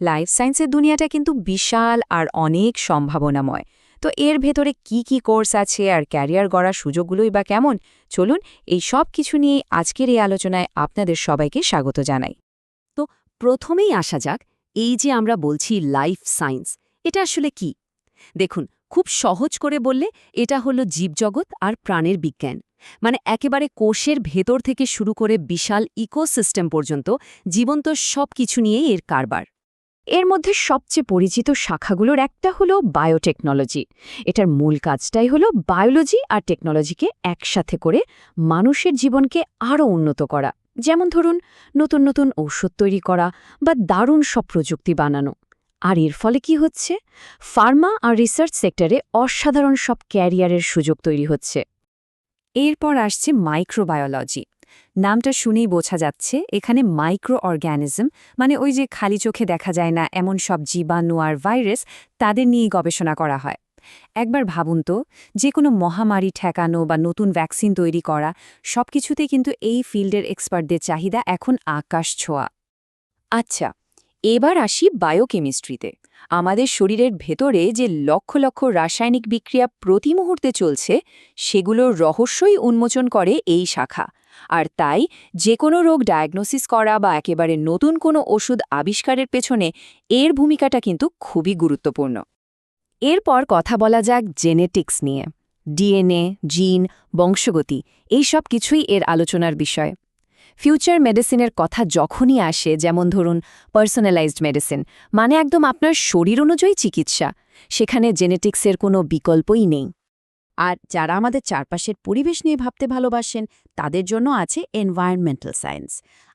Life সায়েন্সের দুনিয়াটা কিন্তু বিশাল আর অনেক সম্ভাবনাময়। তো এর ভেতরে কি কি কোর্স আছে আর ক্যারিয়ার গড়ার সুযোগগুলোই বা কেমন, চলুন এই সব কিছু নিয়ে আজকের এই আলোচনায় আপনাদের সবাইকে স্বাগত জানাই। তো প্রথমেই আসা যাক, এই যে আমরা বলছি লাইফ সায়েন্স, এটা আসলে কি? দেখুন, খুব সহজ করে বললে এটা হলো জীবজগৎ আর প্রাণের বিজ্ঞান। মানে একেবারে কোষের ভেতর থেকে শুরু করে বিশাল ইকোসিস্টেম পর্যন্ত জীবন্ত সব কিছু নিয়েই এর কারবার। এর মধ্যে সবচেয়ে পরিচিত শাখাগুলোর একটা হলো বায়োটেকনোলজি। এটার মূল কাজটাই হলো বায়োলজি আর টেকনোলজিকে একসাথে করে মানুষের জীবনকে আরও উন্নত করা। যেমন ধরুন, নতুন নতুন ঔষধ তৈরি করা বা দারুণ সব প্রযুক্তি বানানো। আর এর ফলে কি হচ্ছে? ফার্মা আর রিসার্চ সেক্টরে অসাধারণ সব ক্যারিয়ারের সুযোগ তৈরি হচ্ছে। এরপর আসছে মাইক্রোবায়োলজি। নামটা শুনেই বোঝা যাচ্ছে এখানে মাইক্রো অর্গ্যানিজম, মানে ওই যে খালি চোখে দেখা যায় না এমন সব জীবাণু আর ভাইরাস, তাদের নিয়েই গবেষণা করা হয়। একবার ভাবুন তো, যে কোনো মহামারী ঠেকানো বা নতুন ভ্যাকসিন তৈরি করা, সবকিছুতেই কিন্তু এই ফিল্ডের এক্সপার্টদের চাহিদা এখন আকাশ ছোঁয়া। আচ্ছা, এবার আসি বায়োকেমিস্ট্রিতে। আমাদের শরীরের ভেতরে যে লক্ষ লক্ষ রাসায়নিক বিক্রিয়া প্রতি মুহূর্তে চলছে, সেগুলোর রহস্যই উন্মোচন করে এই শাখা। আর তাই যে কোনো রোগ ডায়াগনোসিস করা বা একেবারে নতুন কোনো ওষুধ আবিষ্কারের পেছনে এর ভূমিকাটা কিন্তু খুবই গুরুত্বপূর্ণ। এরপর কথা বলা যাক জেনেটিক্স নিয়ে। ডিএনএ, জিন, বংশগতি, এই সব কিছুই এর আলোচনার বিষয়। ফিউচার মেডিসিনের কথা যখনই আসে, যেমন ধরুন পার্সোনালাইজড মেডিসিন, মানে একদম আপনার শরীর অনুযায়ী চিকিৎসা, সেখানে জেনেটিক্সের কোনো বিকল্পই নেই। আর যারা আমাদের চারপাশের পরিবেশ নিয়ে ভাবতে ভালোবাসেন, তাদের জন্য আছে এনভায়রনমেন্টাল সায়েন্স।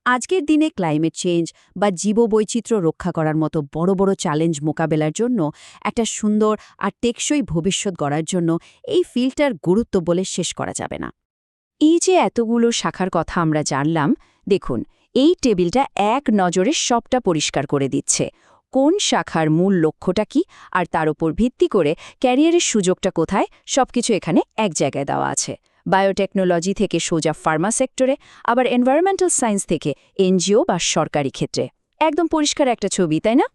আজকের দিনে ক্লাইমেট চেঞ্জ বা জীববৈচিত্র্য রক্ষা করার মতো বড় বড় চ্যালেঞ্জ মোকাবেলার জন্য একটা সুন্দর আর টেকসই ভবিষ্যৎ গড়ার জন্য এই ফিল্ডটার গুরুত্ব বলে শেষ করা যাবে না। এই যে এতগুলো শাখার কথা আমরা জানলাম, দেখুন এই টেবিলটা এক নজরে সবটা পরিষ্কার করে দিচ্ছে। কোন শাখার মূল লক্ষ্যটা কি, আর তার উপর ভিত্তি করে ক্যারিয়ারের সুযোগটা কোথায়, সবকিছু এখানে এক জায়গায় দেওয়া আছে। বায়োটেকনোলজি থেকে সোজা ফার্মা সেক্টরে, আবার এনভায়রনমেন্টাল সায়েন্স থেকে এনজিও বা সরকারি ক্ষেত্রে। একদম পরিষ্কার একটা ছবি, তাই না?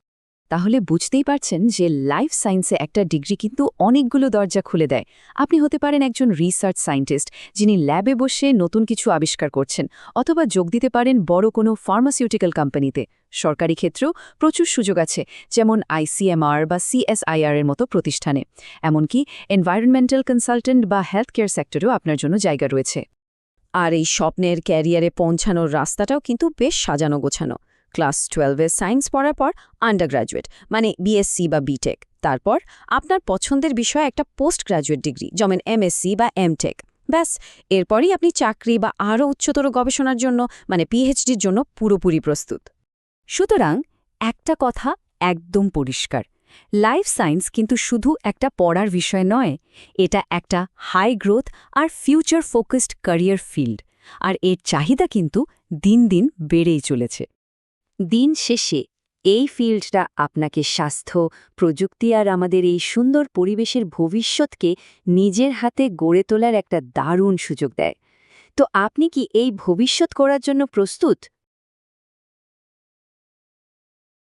তাহলে বুঝতেই পারছেন যে লাইফ সায়েন্সে একটা ডিগ্রি কিন্তু অনেকগুলো দরজা খুলে দেয়। আপনি হতে পারেন একজন রিসার্চ সায়েন্টিস্ট, যিনি ল্যাবে বসে নতুন কিছু আবিষ্কার করছেন, অথবা যোগ দিতে পারেন বড় কোনো ফার্মাসিউটিক্যাল কোম্পানিতে। সরকারি ক্ষেত্রেও প্রচুর সুযোগ আছে, যেমন আইসিএমআর বা সিএসআইআর এর মতো প্রতিষ্ঠানে। এমনকি এনভায়রনমেন্টাল কনসালটেন্ট বা হেলথ কেয়ার সেক্টরেও আপনার জন্য জায়গা রয়েছে। আর এই স্বপ্নের ক্যারিয়ারে পৌঁছানোর রাস্তাটাও কিন্তু বেশ সাজানো গোছানো। ক্লাস 12-এ সায়েন্স পড়ার পর আন্ডারগ্র্যাজুয়েট, মানে বিএসসি বা বিটেক। তারপর আপনার পছন্দের বিষয়ে একটা পোস্ট গ্র্যাজুয়েট ডিগ্রি, যেমন এমএসসি বা এমটেক। ব্যাস, এরপরই আপনি চাকরি বা আরও উচ্চতর গবেষণার জন্য, মানে পিএইচডির জন্য পুরোপুরি প্রস্তুত। সুতরাং একটা কথা একদম পরিষ্কার, লাইফ সায়েন্স কিন্তু শুধু একটা পড়ার বিষয় নয়, এটা একটা হাই গ্রোথ আর ফিউচার ফোকাসড ক্যারিয়ার ফিল্ড। আর এর চাহিদা কিন্তু দিন দিন বেড়েই চলেছে। দিন শেষে এই ফিল্ডটা আপনাকে স্বাস্থ্য, প্রযুক্তি আর আমাদের এই সুন্দর পরিবেশের ভবিষ্যৎকে নিজের হাতে গড়ে তোলার একটা দারুণ সুযোগ দেয়। তো আপনি কি এই ভবিষ্যৎ করার জন্য প্রস্তুত?